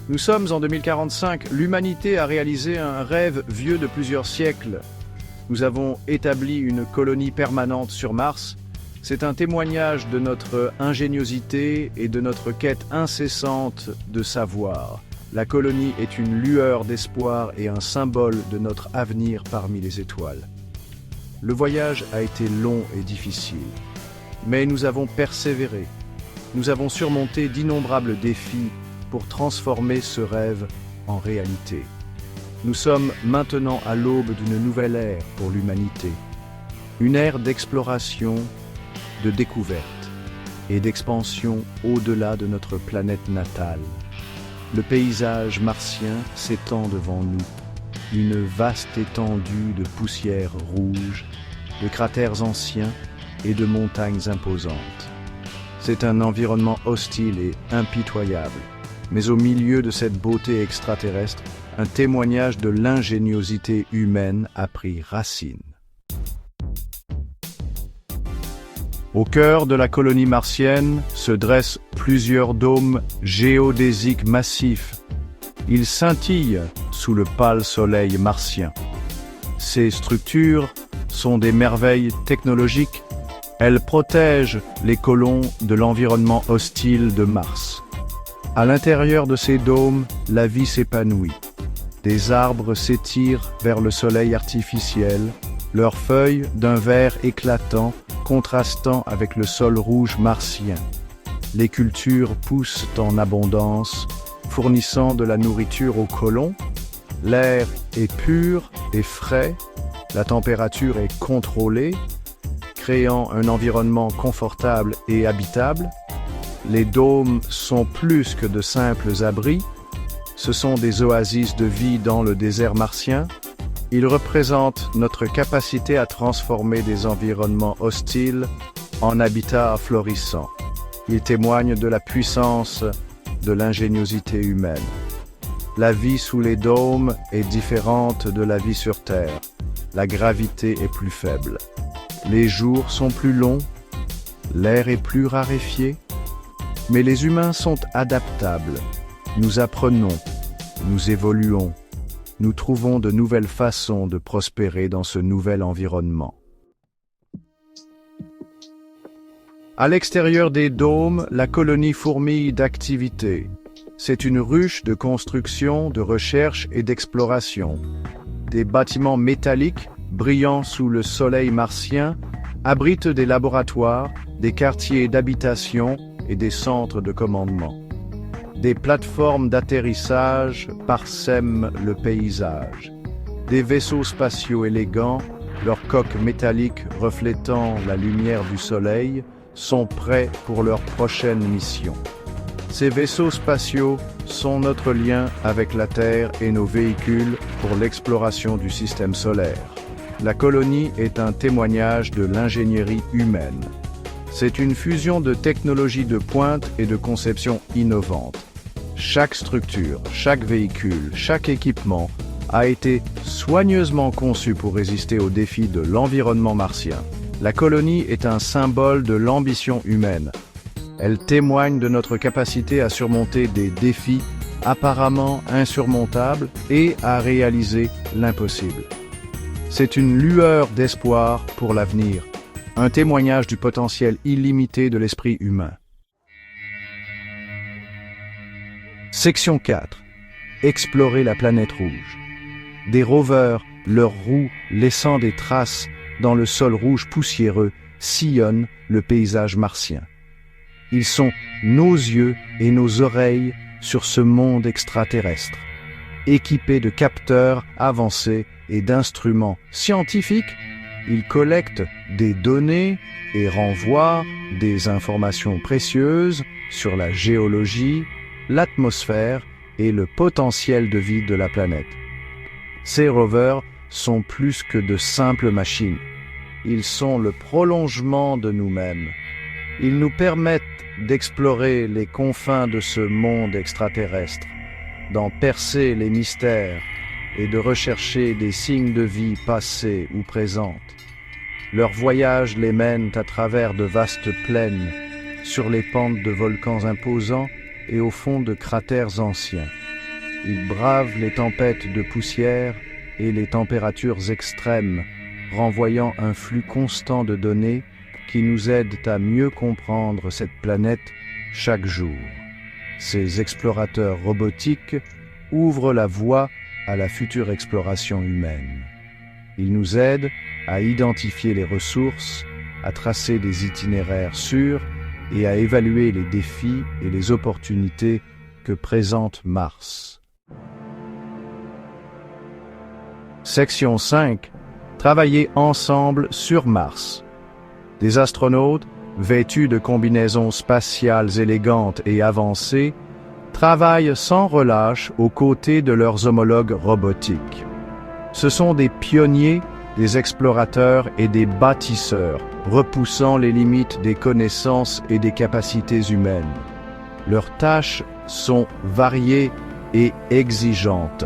Nous sommes en 2045, l'humanité a réalisé un rêve vieux de plusieurs siècles. Nous avons établi une colonie permanente sur Mars. C'est un témoignage de notre ingéniosité et de notre quête incessante de savoir. La colonie est une lueur d'espoir et un symbole de notre avenir parmi les étoiles. Le voyage a été long et difficile, mais nous avons persévéré. Nous avons surmonté d'innombrables défis pour transformer ce rêve en réalité. Nous sommes maintenant à l'aube d'une nouvelle ère pour l'humanité. Une ère d'exploration, de découverte et d'expansion au-delà de notre planète natale. Le paysage martien s'étend devant nous, une vaste étendue de poussière rouge, de cratères anciens et de montagnes imposantes. C'est un environnement hostile et impitoyable, mais au milieu de cette beauté extraterrestre, un témoignage de l'ingéniosité humaine a pris racine. Au cœur de la colonie martienne se dressent plusieurs dômes géodésiques massifs. Ils scintillent sous le pâle soleil martien. Ces structures sont des merveilles technologiques. Elles protègent les colons de l'environnement hostile de Mars. À l'intérieur de ces dômes, la vie s'épanouit. Des arbres s'étirent vers le soleil artificiel, leurs feuilles d'un vert éclatant contrastant avec le sol rouge martien. Les cultures poussent en abondance, fournissant de la nourriture aux colons. L'air est pur et frais, la température est contrôlée, créant un environnement confortable et habitable. Les dômes sont plus que de simples abris, ce sont des oasis de vie dans le désert martien. Ils représentent notre capacité à transformer des environnements hostiles en habitats florissants. Ils témoignent de la puissance de l'ingéniosité humaine. La vie sous les dômes est différente de la vie sur Terre. La gravité est plus faible. Les jours sont plus longs, l'air est plus raréfié, mais les humains sont adaptables. Nous apprenons, nous évoluons, nous trouvons de nouvelles façons de prospérer dans ce nouvel environnement. À l'extérieur des dômes, la colonie fourmille d'activités. C'est une ruche de construction, de recherche et d'exploration. Des bâtiments métalliques, brillant sous le soleil martien, abritent des laboratoires, des quartiers d'habitation et des centres de commandement. Des plateformes d'atterrissage parsèment le paysage. Des vaisseaux spatiaux élégants, leurs coques métalliques reflétant la lumière du soleil, sont prêts pour leur prochaine mission. Ces vaisseaux spatiaux sont notre lien avec la Terre et nos véhicules pour l'exploration du système solaire. La colonie est un témoignage de l'ingénierie humaine. C'est une fusion de technologies de pointe et de conception innovante. Chaque structure, chaque véhicule, chaque équipement a été soigneusement conçu pour résister aux défis de l'environnement martien. La colonie est un symbole de l'ambition humaine. Elle témoigne de notre capacité à surmonter des défis apparemment insurmontables et à réaliser l'impossible. C'est une lueur d'espoir pour l'avenir, un témoignage du potentiel illimité de l'esprit humain. Section 4. Explorer la planète rouge. Des rovers, leurs roues laissant des traces dans le sol rouge poussiéreux, sillonnent le paysage martien. Ils sont nos yeux et nos oreilles sur ce monde extraterrestre. Équipés de capteurs avancés et d'instruments scientifiques, ils collectent des données et renvoient des informations précieuses sur la géologie, l'atmosphère et le potentiel de vie de la planète. Ces rovers sont plus que de simples machines. Ils sont le prolongement de nous-mêmes. Ils nous permettent d'explorer les confins de ce monde extraterrestre, d'en percer les mystères et de rechercher des signes de vie passées ou présentes. Leur voyage les mène à travers de vastes plaines, sur les pentes de volcans imposants et au fond de cratères anciens. Ils bravent les tempêtes de poussière et les températures extrêmes, renvoyant un flux constant de données qui nous aident à mieux comprendre cette planète chaque jour. Ces explorateurs robotiques ouvrent la voie à la future exploration humaine. Ils nous aident à identifier les ressources, à tracer des itinéraires sûrs et à évaluer les défis et les opportunités que présente Mars. Section 5. Travailler ensemble sur Mars. Des astronautes, vêtus de combinaisons spatiales élégantes et avancées, travaillent sans relâche aux côtés de leurs homologues robotiques. Ce sont des pionniers, des explorateurs et des bâtisseurs, repoussant les limites des connaissances et des capacités humaines. Leurs tâches sont variées et exigeantes.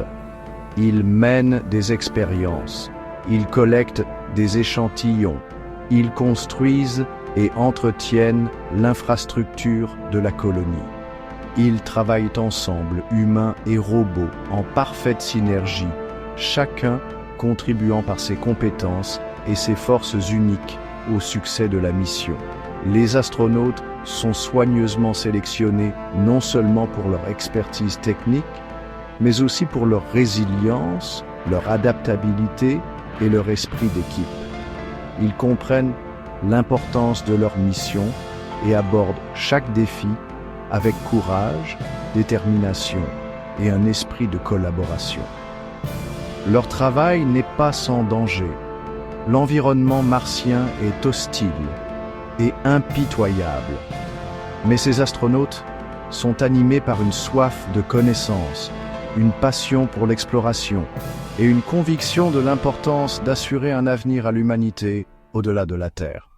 Ils mènent des expériences, ils collectent des échantillons, ils construisent et entretiennent l'infrastructure de la colonie. Ils travaillent ensemble, humains et robots, en parfaite synergie, chacun contribuant par ses compétences et ses forces uniques au succès de la mission. Les astronautes sont soigneusement sélectionnés non seulement pour leur expertise technique, mais aussi pour leur résilience, leur adaptabilité et leur esprit d'équipe. Ils comprennent l'importance de leur mission et abordent chaque défi avec courage, détermination et un esprit de collaboration. Leur travail n'est pas sans danger. L'environnement martien est hostile et impitoyable. Mais ces astronautes sont animés par une soif de connaissance, une passion pour l'exploration et une conviction de l'importance d'assurer un avenir à l'humanité au-delà de la Terre.